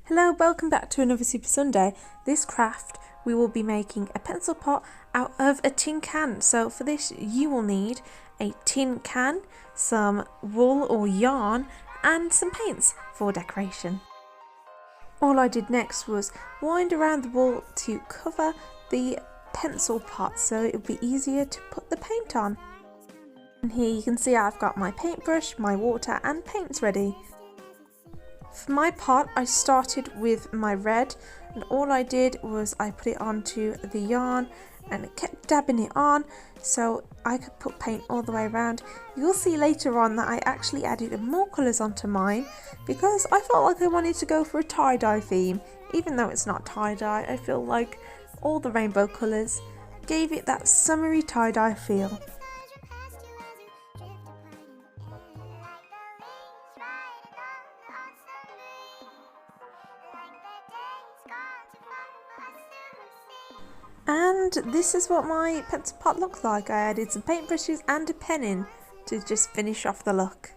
Hello, welcome back to another Super Sunday. This craft we will be making a pencil pot out of a tin can. So for this you will need a tin can, some wool or yarn and some paints for decoration. All I did next was wind around the wool to cover the pencil pot so it would be easier to put the paint on. And here you can see I've got my paintbrush, my water and paints ready. For my pot I started with my red and all I did was I put it onto the yarn and kept dabbing it on so I could put paint all the way around. You'll see later on that I actually added more colours onto mine because I felt like I wanted to go for a tie-dye theme. Even though it's not tie-dye, I feel like all the rainbow colours gave it that summery tie-dye feel. And this is what my pencil pot looks like. I added some paintbrushes and a pen in to just finish off the look.